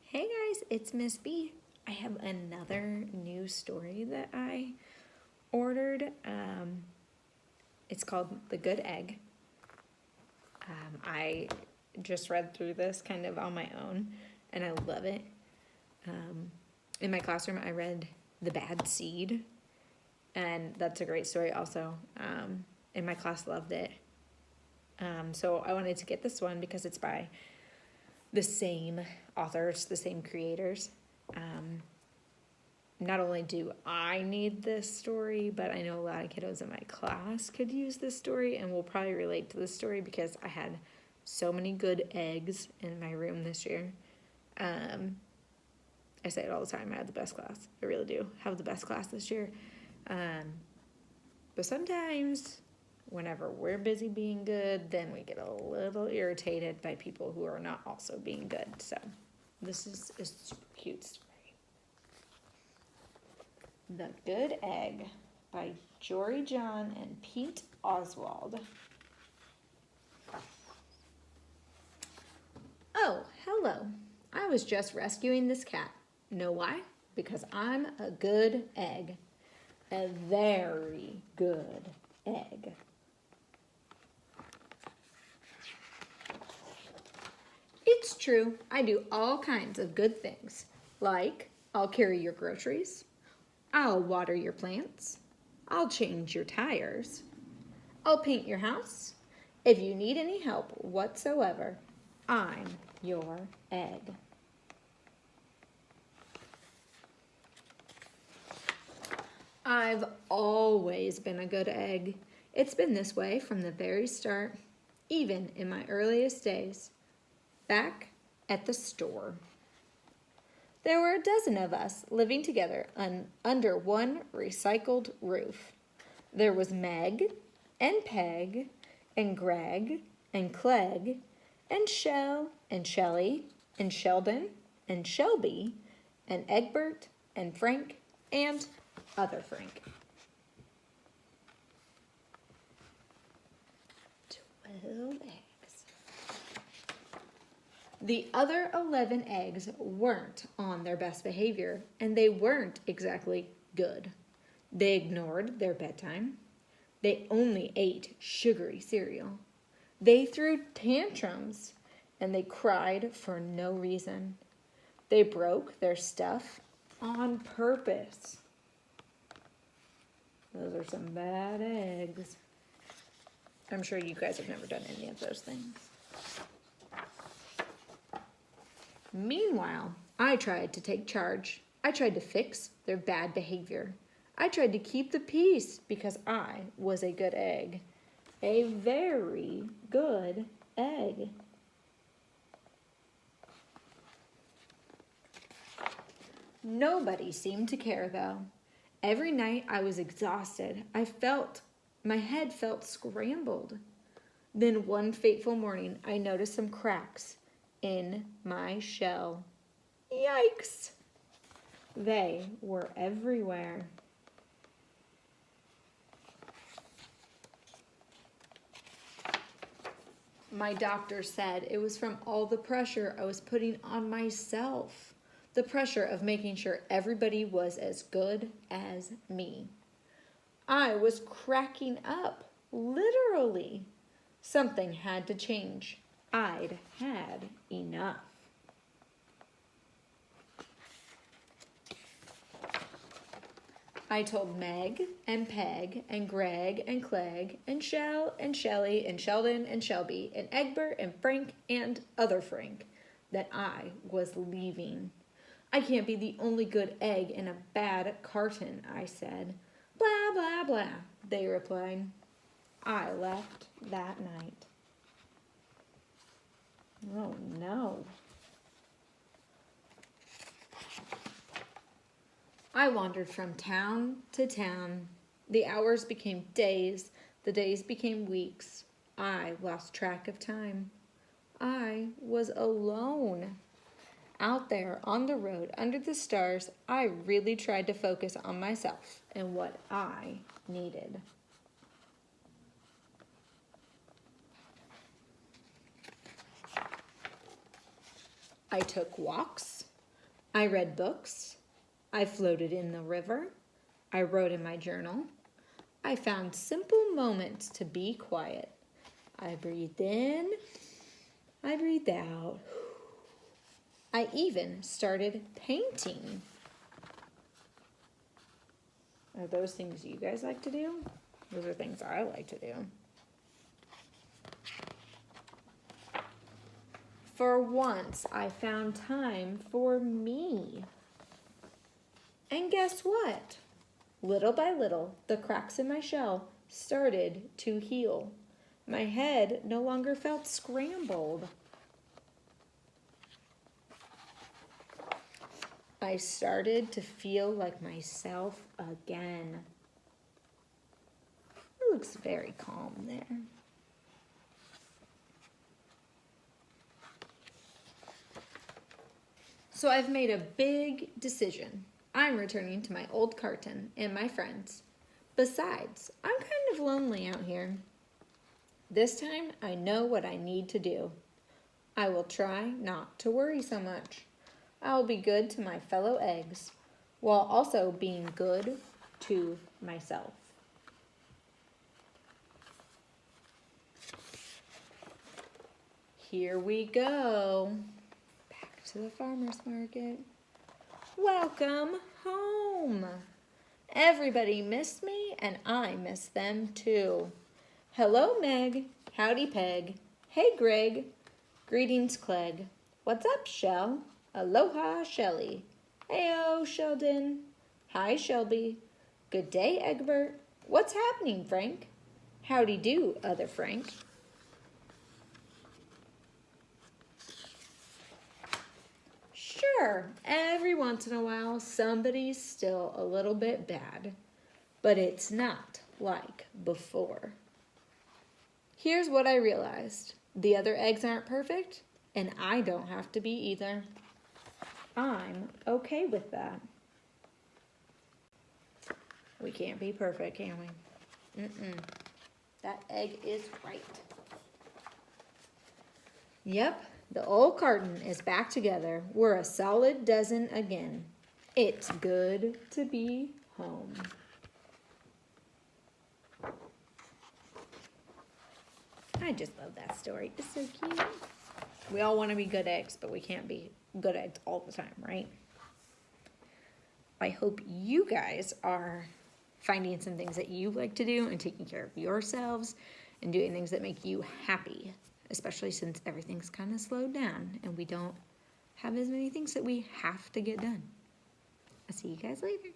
Hey guys, it's Miss B. I have another new story that I ordered. It's called The Good Egg. I just read through this kind of on my own and I love it. In my classroom, I read The Bad Seed, and that's a great story also. And my class loved it. So I wanted to get this one because it's by the same authors, the same creators. Not only do I need this story, but I know a lot of kiddos in my class could use this story and will probably relate to this story because I had so many good eggs in my room this year. I say it all the time, I had the best class. I really do have the best class this year. But sometimes whenever we're busy being good, then we get a little irritated by people who are not also being good. So this is a super cute story. The Good Egg by Jory John and Pete Oswald. Oh, hello. I was just rescuing this cat. Know why? Because I'm a good egg. A very good egg. It's true, I do all kinds of good things, like I'll carry your groceries, I'll water your plants, I'll change your tires, I'll paint your house. If you need any help whatsoever, I'm your egg. I've always been a good egg. It's been this way from the very start, even in my earliest days, back at the store. There were a dozen of us living together under one recycled roof. There was Meg and Peg and Greg and Clegg and Shell and Shelly and Sheldon and Shelby and Egbert and Frank and other Frank. 12 eggs. The other 11 eggs weren't on their best behavior, and they weren't exactly good. They ignored their bedtime. They only ate sugary cereal. They threw tantrums, and they cried for no reason. They broke their stuff on purpose. Those are some bad eggs. I'm sure you guys have never done any of those things. Meanwhile, I tried to take charge. I tried to fix their bad behavior. I tried to keep the peace because I was a good egg. A very good egg. Nobody seemed to care though. Every night I was exhausted. My head felt scrambled. Then one fateful morning I noticed some cracks in my shell. Yikes! They were everywhere. My doctor said it was from all the pressure I was putting on myself. The pressure of making sure everybody was as good as me. I was cracking up, literally. Something had to change. I'd had enough. I told Meg and Peg and Greg and Clegg and Shell and Shelly and Sheldon and Shelby and Egbert and Frank and other Frank that I was leaving. I can't be the only good egg in a bad carton, I said. Blah, blah, blah, they replied. I left that night. Oh no. I wandered from town to town. The hours became days. The days became weeks. I lost track of time. I was alone. Out there on the road under the stars, I really tried to focus on myself and what I needed. I took walks. I read books. I floated in the river. I wrote in my journal. I found simple moments to be quiet. I breathed in. I breathed out. I even started painting. Are those things you guys like to do? Those are things I like to do. For once, I found time for me. And guess what? Little by little, the cracks in my shell started to heal. My head no longer felt scrambled. I started to feel like myself again. It looks very calm there. So I've made a big decision. I'm returning to my old carton and my friends. Besides, I'm kind of lonely out here. This time, I know what I need to do. I will try not to worry so much. I will be good to my fellow eggs, while also being good to myself. Here we go. Back to the farmer's market. Welcome home. Everybody missed me, and I missed them too. Hello, Meg. Howdy, Peg. Hey, Greg. Greetings, Clegg. What's up, Shell? Aloha, Shelly. Heyo, Sheldon. Hi, Shelby. Good day, Egbert. What's happening, Frank? Howdy do, other Frank. Sure, every once in a while, somebody's still a little bit bad, but it's not like before. Here's what I realized. The other eggs aren't perfect, and I don't have to be either. I'm okay with that. We can't be perfect, can we? That egg is right. Yep, the old carton is back together. We're a solid dozen again. It's good to be home. I just love that story. It's so cute. We all want to be good eggs, but we can't be good eggs all the time, right? I hope you guys are finding some things that you like to do and taking care of yourselves and doing things that make you happy, especially since everything's kind of slowed down and we don't have as many things that we have to get done. I'll see you guys later.